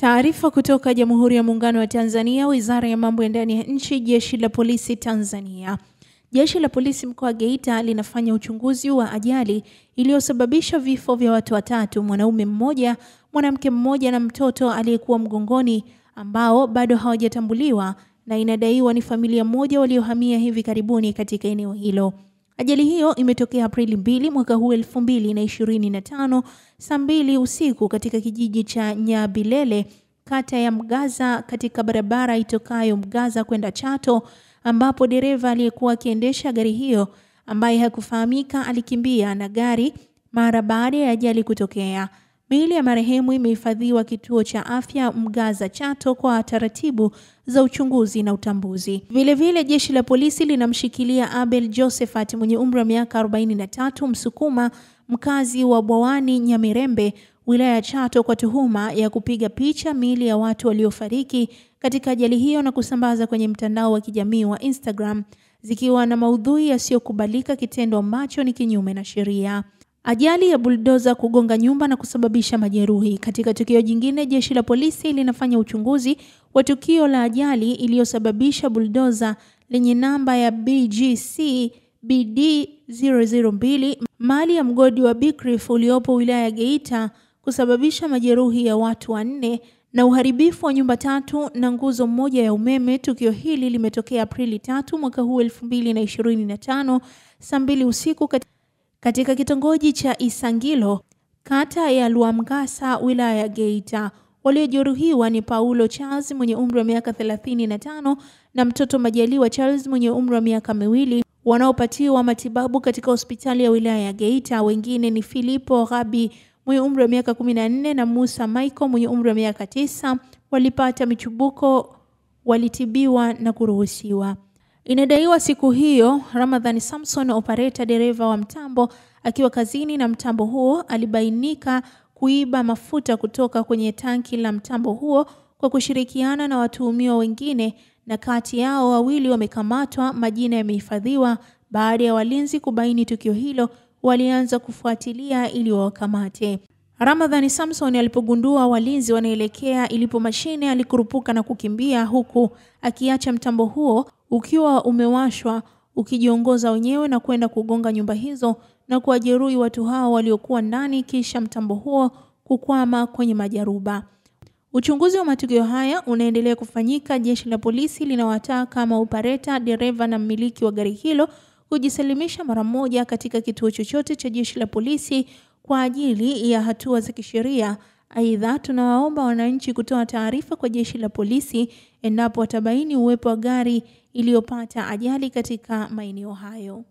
Taarifa kutoka Jamhuri ya Muungano wa Tanzania, Wizara ya Mambo ya Ndani ya Nchi, Jeshi la Polisi Tanzania. Jeshi la Polisi mkoa wa Geita linafanya uchunguzi wa ajali iliyosababisha vifo vya watu watatu, mwanaume mmoja, mwanamke mmoja na mtoto aliyekuwa mgongoni, ambao bado hawajatambuliwa na inadaiwa ni familia moja waliohamia hivi karibuni katika eneo hilo. Ajali hiyo imetokea Aprili 2 mwaka huu 2025 saa 2 usiku katika kijiji cha Nyabilele, kata ya Mgaza, katika barabara itokayo Mgaza kwenda Chato, ambapo dereva aliyekuwa akiendesha gari hiyo ambaye hakufahamika alikimbia na gari mara baada ya ajali kutokea. Miili ya marehemu imehifadhiwa kituo cha afya Mgaza Chato kwa taratibu za uchunguzi na utambuzi. Vile jeshi la polisi linamshikilia Abel Josephat mwenye umri wa miaka 43, Msukuma, mkazi wa Bwawani Nyamirembe, wilaya ya Chato, kwa tuhuma ya kupiga picha miili ya watu waliofariki katika ajali hiyo na kusambaza kwenye mtandao wa kijamii wa Instagram zikiwa na maudhui yasiyokubalika, kitendo ambacho ni kinyume na sheria. Ajali ya buldoza kugonga nyumba na kusababisha majeruhi. Katika tukio jingine, jeshi la polisi linafanya uchunguzi wa tukio la ajali iliyosababisha buldoza lenye namba ya BGC BD 002 mali ya mgodi wa Bikrif uliopo wilaya ya Geita kusababisha majeruhi ya watu 4 na uharibifu wa nyumba 3 na nguzo moja ya umeme. Tukio hili limetokea Aprili 3 mwaka huu 2025 saa 2 usiku katika kitongoji cha Isangilo, kata ya Luamgasa, wilaya ya Geita. Waliojeruhiwa ni Paulo Charles mwenye umri wa miaka 35 na mtoto Majaliwa Charles mwenye umri wa miaka 2 wanaopatiwa matibabu katika hospitali ya wilaya ya Geita. Wengine ni Filipo Rabi mwenye umri wa miaka 14 na Musa Michael mwenye umri wa miaka 9, walipata michubuko, walitibiwa na kuruhusiwa. Inadaiwa siku hiyo Ramadhani Samson, operator dereva wa mtambo, akiwa kazini na mtambo huo, alibainika kuiba mafuta kutoka kwenye tanki la mtambo huo kwa kushirikiana na watuhumiwa wengine, na kati yao wawili wamekamatwa. Majina yamehifadhiwa. Baada ya walinzi kubaini tukio hilo, walianza kufuatilia ili wakamate. Ramadhani Samson alipogundua walinzi wanaelekea ilipo mashine, alikurupuka na kukimbia, huku akiacha mtambo huo ukiwa umewashwa ukijiongoza wenyewe na kwenda kugonga nyumba hizo na kuwajeruhi watu hao waliokuwa ndani, kisha mtambo huo kukwama kwenye majaruba. Uchunguzi wa matukio haya unaendelea kufanyika. Jeshi la polisi linawataka operator, dereva na mmiliki wa gari hilo kujisalimisha mara moja katika kituo chochote cha jeshi la polisi kwa ajili ya hatua za kisheria. Aidha, tunawaomba wananchi kutoa taarifa kwa jeshi la polisi endapo watabaini uwepo wa gari iliyopata ajali katika maeneo hayo.